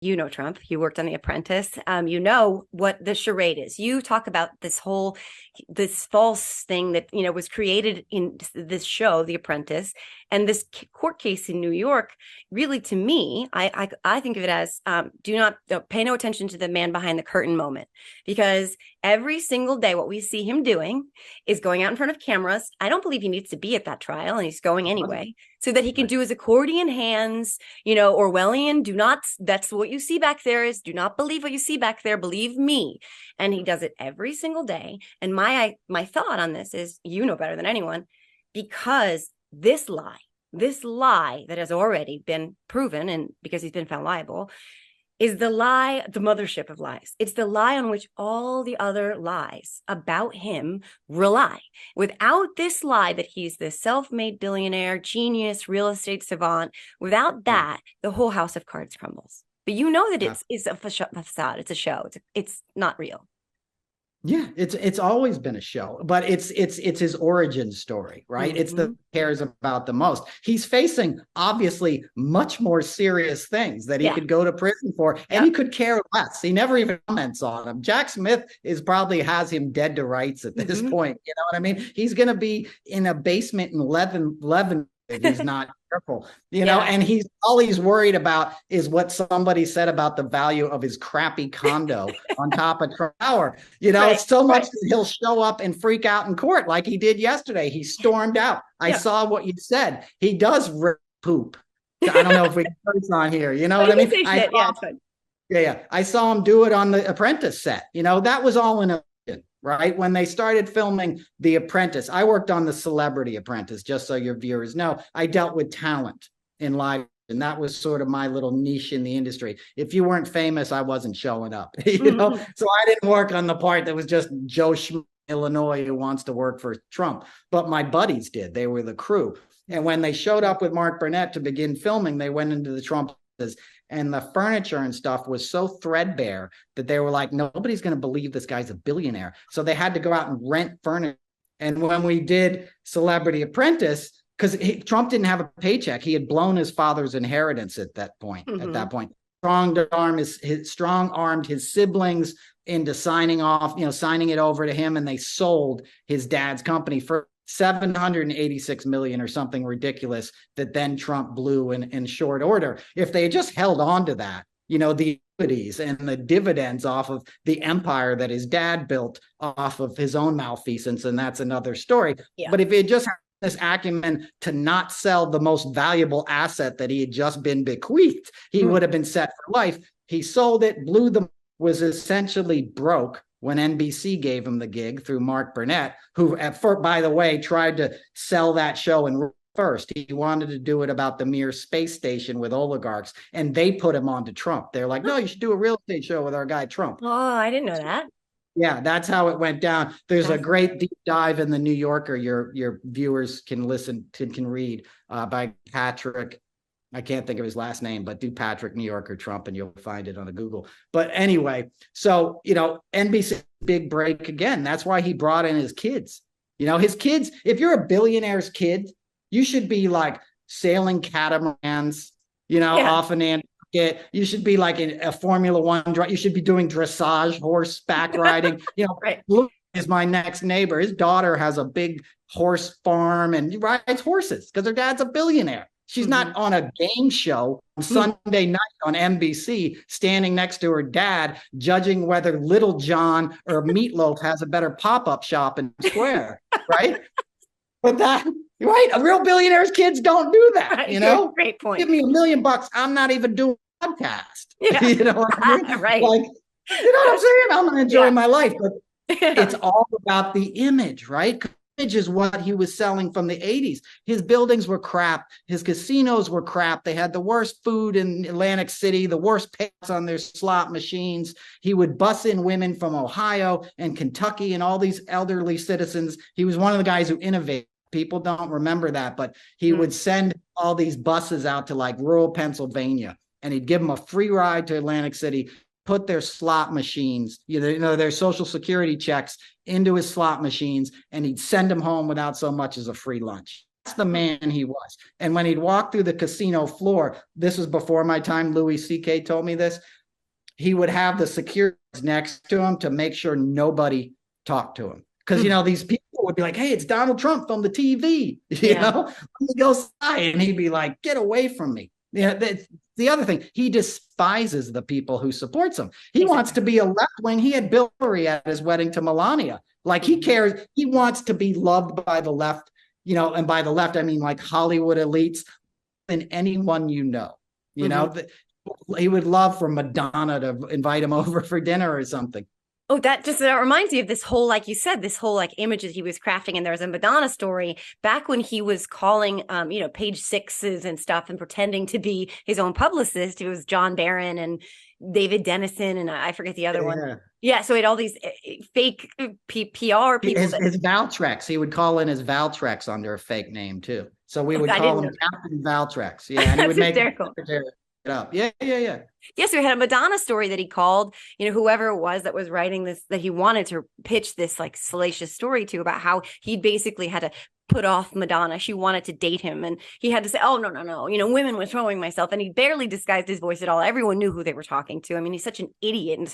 You know Trump. You worked on The Apprentice. You know what the charade is. You talk about this false thing that was created in this show, The Apprentice, and this court case in New York. Really, to me, I think of it as do not pay no attention to the man behind the curtain moment, because every single day what we see him doing is going out in front of cameras. I don't believe he needs to be at that trial, and he's going anyway, so that he can do his accordion hands. Orwellian, that's what you see back there is, do not believe what you see back there, believe me. And he does it every single day. And my thought on this is, better than anyone, because this lie that has already been proven, and because he's been found liable, is the lie, the mothership of lies. It's the lie on which all the other lies about him rely. Without this lie that he's this self-made billionaire, genius, real estate savant, without that, the whole house of cards crumbles. But that it's a facade. It's a show. It's not real. Yeah, it's always been a show, but it's his origin story, right? Mm-hmm. It's the cares about the most. He's facing obviously much more serious things that he could go to prison for, and he could care less. He never even comments on them. Jack Smith probably has him dead to rights at this point. You know what I mean? He's going to be in a basement in Leavenworth if he's not careful, and all he's worried about is what somebody said about the value of his crappy condo on top of Trump Tower. It's so much that he'll show up and freak out in court like he did yesterday. He stormed out. I saw what you said. He does poop. I don't know if we can put this on here. You know what I mean? I saw him do it on The Apprentice set. That was all in a right? When they started filming The Apprentice, I worked on The Celebrity Apprentice, just so your viewers know. I dealt with talent in live, and that was sort of my little niche in the industry. If you weren't famous, I wasn't showing up, So I didn't work on the part that was just Joe Schmo, Illinois, who wants to work for Trump. But my buddies did. They were the crew. And when they showed up with Mark Burnett to begin filming, they went into the Trump office, and the furniture and stuff was so threadbare that they were like, nobody's going to believe this guy's a billionaire. So they had to go out and rent furniture. And when we did Celebrity Apprentice, because Trump didn't have a paycheck, he had blown his father's inheritance at that point. Strong-armed his siblings into signing it over to him, and they sold his dad's company for $786 million or something ridiculous that then Trump blew in short order. If they had just held on to that, the equities and the dividends off of the empire that his dad built off of his own malfeasance, and that's another story. Yeah. But if it just had this acumen to not sell the most valuable asset that he had just been bequeathed, he would have been set for life. He sold it, was essentially broke when NBC gave him the gig through Mark Burnett, who, by the way, tried to sell that show in first. He wanted to do it about the Mir space station with oligarchs, and they put him on to Trump. They're like, no, you should do a real estate show with our guy Trump. Oh, I didn't know that. Yeah, that's how it went down. There's a great deep dive in the New Yorker your viewers can read by Patrick. I can't think of his last name, but do Patrick New Yorker Trump and you'll find it on a Google. But anyway, so, NBC big break again. That's why he brought in his kids. His kids, if you're a billionaire's kid, you should be like sailing catamarans, off an Nantucket. You should be like a Formula One. You should be doing dressage, horseback riding. Right. Luke is my next neighbor. His daughter has a big horse farm and rides horses because her dad's a billionaire. She's not on a game show on Sunday night on NBC, standing next to her dad, judging whether Little John or Meatloaf has a better pop-up shop in the square, right? But real billionaires' kids don't do that, right. Great point. Give me $1 million, I'm not even doing a podcast. Yeah. You know what I mean? Right. Like, you know what I'm saying? I'm going to enjoy my life, but it's all about the image, right? Is what he was selling from the 80s. His buildings were crap. His casinos were crap. They had the worst food in Atlantic City, the worst payouts on their slot machines. He would bus in women from Ohio and Kentucky and all these elderly citizens. He was one of the guys who innovated. People don't remember that, but he would send all these buses out to like rural Pennsylvania, and he'd give them a free ride to Atlantic City, put their slot machines, their Social Security checks into his slot machines, and he'd send them home without so much as a free lunch. the man he was. And when he'd walk through the casino floor, this was before my time, Louis C.K. told me this, he would have the security next to him to make sure nobody talked to him. Because, these people would be like, hey, it's Donald Trump from the TV, you know, let me go outside. And he'd be like, get away from me. Yeah, the other thing, he despises the people who supports him. He wants to be a left wing. He had Bill Murray at his wedding to Melania. Like he cares. He wants to be loved by the left, and by the left, I mean like Hollywood elites and anyone you know, he would love for Madonna to invite him over for dinner or something. Oh, that reminds me of this whole, like you said, this whole like images he was crafting. And there was a Madonna story back when he was calling, page sixes and stuff and pretending to be his own publicist. It was John Barron and David Dennison and I forget the other one. Yeah, so he had all these fake PR people. His Valtrex, he would call in his Valtrex under a fake name too. So we would call him Captain Valtrex. Yeah, and he would make it up. Yeah. Yes, we had a Madonna story that he called, whoever it was that was writing this, that he wanted to pitch this like salacious story to, about how he basically had to put off Madonna. She wanted to date him and he had to say, oh, no, women were throwing myself. And he barely disguised his voice at all. Everyone knew who they were talking to. I mean, he's such an idiot and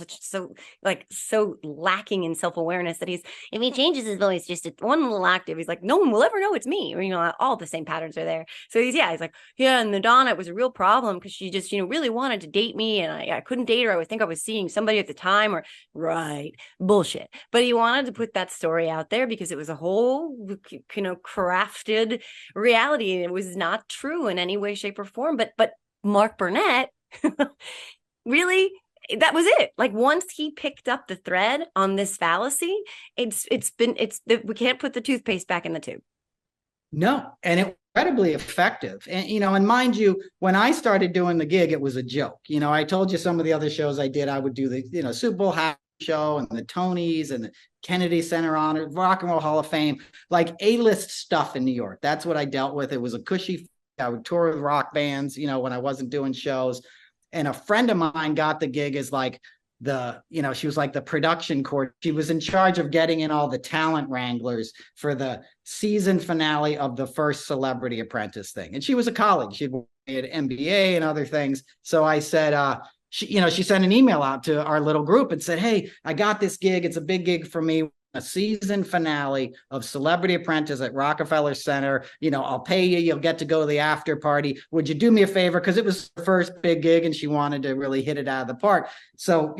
so lacking in self-awareness that if he changes his voice just one little octave, he's like, no one will ever know it's me. Or, all the same patterns are there. So he's like, yeah, and Madonna, it was a real problem because she just, really wanted to date me and I couldn't date her. I would think I was seeing somebody at the time right. Bullshit. But he wanted to put that story out there because it was a whole, crafted reality and it was not true in any way, shape or form. But Mark Burnett really, that was it. Like once he picked up the thread on this fallacy, we can't put the toothpaste back in the tube. No, and it incredibly effective. And, and mind you, when I started doing the gig, it was a joke. I told you some of the other shows I did, I would do the, Super Bowl show and the Tonys and the Kennedy Center Honor, Rock and Roll Hall of Fame, like A-list stuff in New York. That's what I dealt with. It was a cushy, I would tour with rock bands, when I wasn't doing shows. And a friend of mine got the gig as like she was like the production court. She was in charge of getting in all the talent wranglers for the season finale of the first Celebrity Apprentice thing. And she was a colleague. She'd made an MBA and other things. So I said, she sent an email out to our little group and said, hey, I got this gig. It's a big gig for me. A season finale of Celebrity Apprentice at Rockefeller Center. I'll pay you. You'll get to go to the after party. Would you do me a favor? Because it was her first big gig and she wanted to really hit it out of the park. So,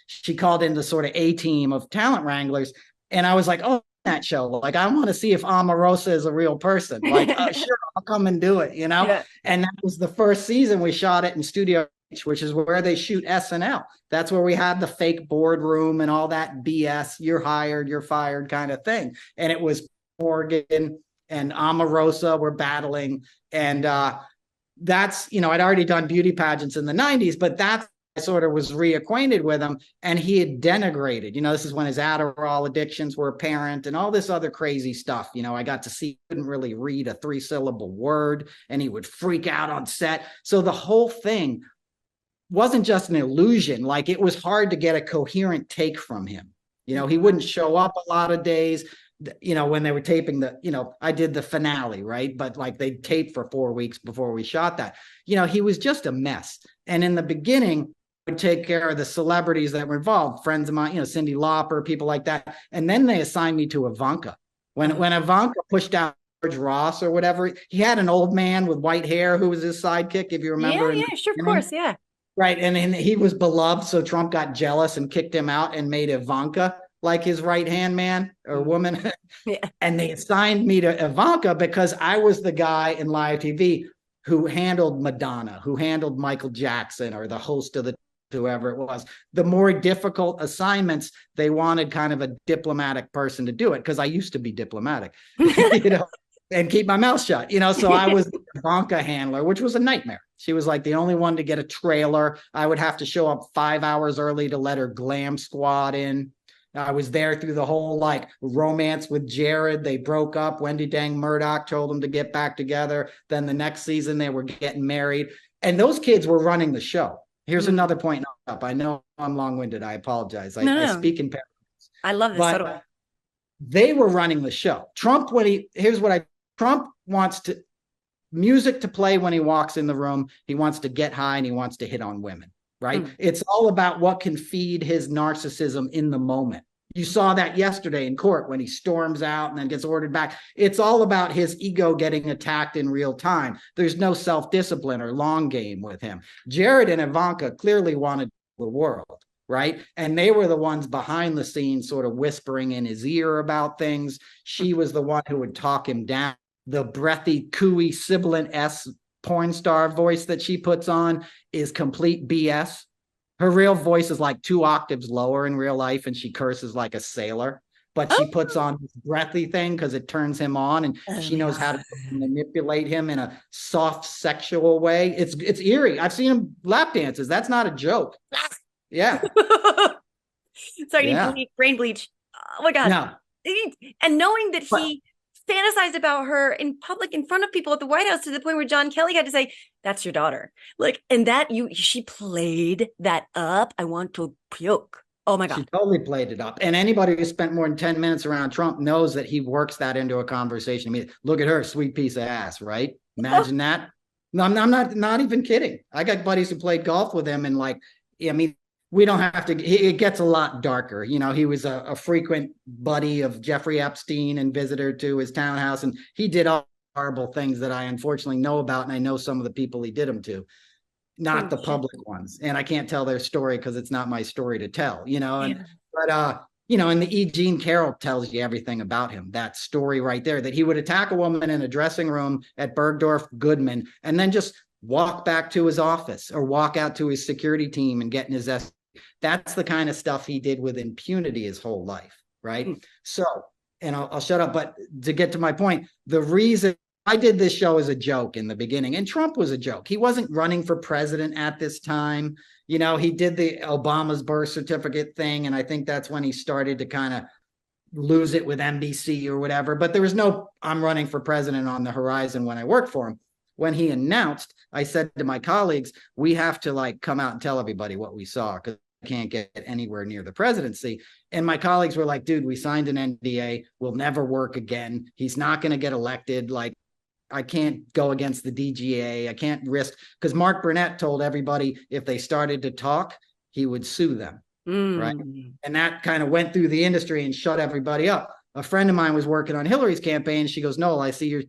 she called in the sort of A team of talent wranglers. And I was like, oh, that show. Like, I want to see if Omarosa is a real person. Like, sure, I'll come and do it, Yeah. And that was the first season. We shot it in Studio, which is where they shoot SNL. That's where we had the fake boardroom and all that BS. You're hired, you're fired kind of thing. And it was Morgan and Omarosa were battling. And that's, I'd already done beauty pageants in the 90s, but that's I sort of was reacquainted with him and he had denigrated, this is when his Adderall addictions were apparent and all this other crazy stuff. I got to see, he couldn't really read a 3-syllable word and he would freak out on set. So the whole thing wasn't just an illusion. Like it was hard to get a coherent take from him. He wouldn't show up a lot of days, when they were taping I did the finale, right? But like they taped for 4 weeks before we shot that, he was just a mess. And in the beginning, I would take care of the celebrities that were involved, friends of mine, Cyndi Lauper, people like that. And then they assigned me to Ivanka. When Ivanka pushed out George Ross or whatever, he had an old man with white hair who was his sidekick, if you remember. Yeah, sure, of course, yeah. Right. And he was beloved. So Trump got jealous and kicked him out and made Ivanka like his right-hand man or woman. Yeah. And they assigned me to Ivanka because I was the guy in live TV who handled Madonna, who handled Michael Jackson or the host of the whoever it was. The more difficult assignments, they wanted kind of a diplomatic person to do it because I used to be diplomatic, and keep my mouth shut, so I was the Ivanka handler, which was a nightmare. She was like the only one to get a trailer. I would have to show up 5 hours early to let her glam squad in. I was there through the whole like romance with Jared. They broke up. Wendy Dang Murdoch told them to get back together. Then the next season they were getting married. And those kids were running the show. Here's another point up. I know I'm long-winded. I apologize. I speak in parables. I love this. But they were running the show. Trump, Trump wants music to play when he walks in the room. He wants to get high and he wants to hit on women, right? It's all about what can feed his narcissism in the moment. You saw that yesterday in court when he storms out and then gets ordered back. It's all about his ego getting attacked in real time. There's no self-discipline or long game with him. Jared and Ivanka clearly wanted the world, right? And they were the ones behind the scenes sort of whispering in his ear about things. She was the one who would talk him down. The breathy, cooey, sibilant-esque porn star voice that she puts on is complete BS. Her real voice is like 2 octaves lower in real life, and she curses like a sailor. But she puts on this breathy thing because it turns him on, and she knows how to manipulate him in a soft, sexual way. It's eerie. I've seen him lap dances. That's not a joke. Yeah. Sorry, yeah. Brain bleach. Oh my God. No. And knowing that he fantasized about her in public in front of people at the White House to the point where John Kelly had to say, that's your daughter. Like, and that she played that up. I want to puke. Oh my God. She totally played it up. And anybody who spent more than 10 minutes around Trump knows that he works that into a conversation. I mean, look at her, sweet piece of ass, right? Imagine that. No, I'm not even kidding. I got buddies who played golf with him, and like, I mean, we don't have to, it gets a lot darker. You know, he was a frequent buddy of Jeffrey Epstein and visitor to his townhouse. And he did all horrible things that I unfortunately know about. And I know some of the people he did them to, not the public ones. And I can't tell their story because it's not my story to tell, you know, and, but, you know, and the E. Jean Carroll tells you everything about him, that story right there, that he would attack a woman in a dressing room at Bergdorf Goodman and then just walk back to his office or walk out to his security team and get in his That's the kind of stuff he did with impunity his whole life, right? So, and I'll shut up, but to get to my point, the reason I did this show as a joke in the beginning, and Trump was a joke. He wasn't running for president at this time. You know, he did the Obama's birth certificate thing, and I think that's when he started to kind of lose it with NBC or whatever. But there was no, I'm running for president on the horizon when I worked for him. When he announced, I said to my colleagues, we have to like come out and tell everybody what we saw because I can't get anywhere near the presidency. And my colleagues were like, dude, we signed an NDA. We'll never work again. He's not going to get elected. Like, I can't go against the DGA. I can't risk, because Mark Burnett told everybody if they started to talk, he would sue them. Right. And that kind of went through the industry and shut everybody up. A friend of mine was working on Hillary's campaign. She goes, Noel, I see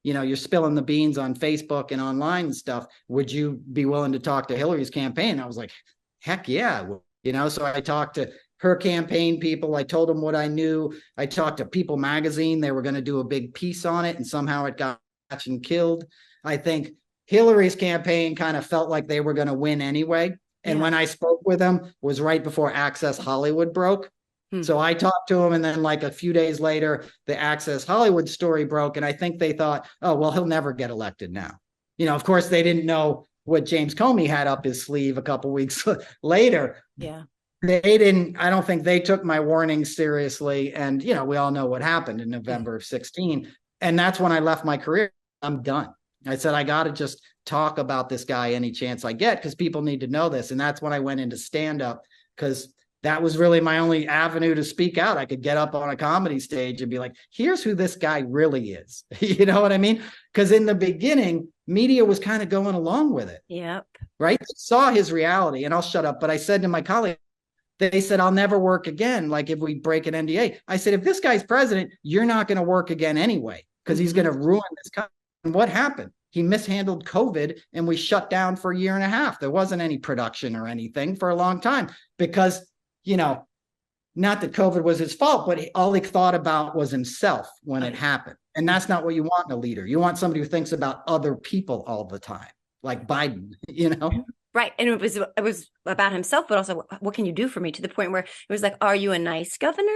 you're spilling the beans on Facebook and online and stuff. Would you be willing to talk to Hillary's campaign? I was like, heck yeah. You know, so I talked to her campaign people. I told them what I knew. I talked to People magazine. They were going to do a big piece on it, and somehow it got and killed. I think Hillary's campaign kind of felt like they were going to win anyway. And when I spoke with them was right before Access Hollywood broke. So I talked to him, and then like a few days later, the Access Hollywood story broke. And I think they thought, oh, well, he'll never get elected now. You know, of course, they didn't know what James Comey had up his sleeve a couple of weeks later. Yeah. I don't think they took my warning seriously. And, you know, we all know what happened in November of 16. And that's when I left my career. I'm done. I said, I got to just talk about this guy any chance I get because people need to know this. And that's when I went into stand-up, because that was really my only avenue to speak out. I could get up on a comedy stage and be like, here's who this guy really is. You know what I mean? Because in the beginning, media was kind of going along with it. Yep. Right? Saw his reality, and I'll shut up. But I said to my colleague, they said, I'll never work again. Like if we break an NDA, I said, if this guy's president, you're not going to work again anyway, because he's going to ruin this country. And what happened? He mishandled COVID, and we shut down for a year and a half. There wasn't any production or anything for a long time because, you know, not that COVID was his fault, but all he thought about was himself when it happened. And that's not what you want in a leader. You want somebody who thinks about other people all the time, like Biden, you know? Right. And it was about himself, but also what can you do for me, to the point where it was like, are you a nice governor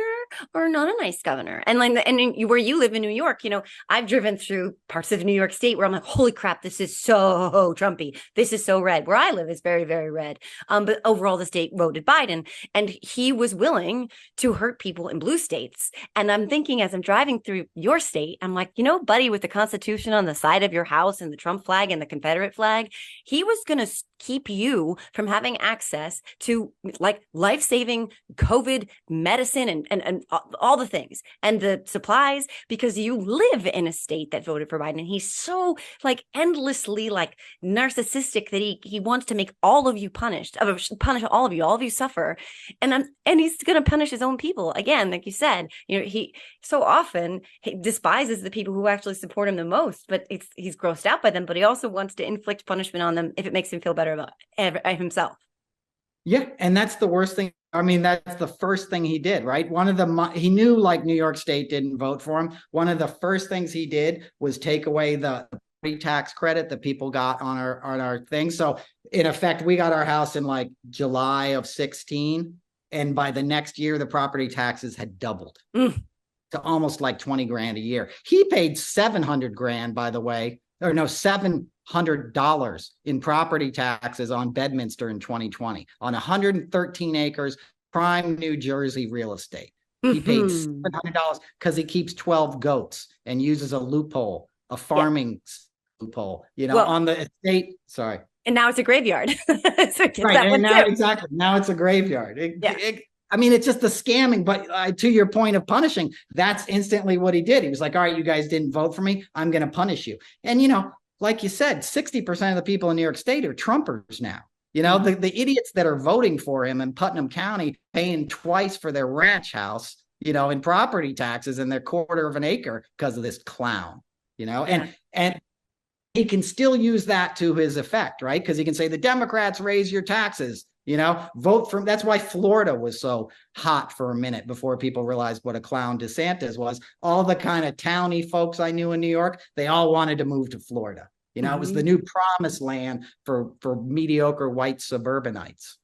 or not a nice governor? And like, where you live in New York, you know, I've driven through parts of New York State where I'm like, holy crap, this is so Trumpy. This is so red. Where I live is very, very red. But overall, the state voted Biden, and he was willing to hurt people in blue states. And I'm thinking, as I'm driving through your state, I'm like, you know, buddy, with the Constitution on the side of your house and the Trump flag and the Confederate flag, he was going to keep you from having access to like life-saving COVID medicine and all the things and the supplies, because you live in a state that voted for Biden. And he's so like endlessly like narcissistic that he wants to make all of you punished, punish all of you suffer. And he's going to punish his own people. Again, like you said, he so often he despises the people who actually support him the most, but he's grossed out by them, but he also wants to inflict punishment on them if it makes him feel better about himself. Yeah, and that's the worst thing. I mean, that's the first thing he did, right? He knew like New York State didn't vote for him. One of the first things he did was take away the tax credit that people got on our thing. So in effect, we got our house in like July of 2016. And by the next year, the property taxes had doubled to almost like 20 grand a year. He paid 700 grand, by the way, or no, $700 in property taxes on Bedminster in 2020 on 113 acres, prime New Jersey real estate. He paid $700 because he keeps 12 goats and uses a loophole, a farming loophole, on the estate. Sorry. And now it's a graveyard. Right. And now, exactly. Now it's a graveyard. I mean, it's just the scamming, but to your point of punishing, that's instantly what he did. He was like, all right, you guys didn't vote for me. I'm going to punish you. And, like you said, 60% of the people in New York State are Trumpers now. The idiots that are voting for him in Putnam County, paying twice for their ranch house, in property taxes and their quarter of an acre because of this clown, and he can still use that to his effect, right? Because he can say the Democrats raise your taxes, vote for. That's why Florida was so hot for a minute before people realized what a clown DeSantis was. All the kind of towny folks I knew in New York, they all wanted to move to Florida. It was the new promised land for mediocre white suburbanites.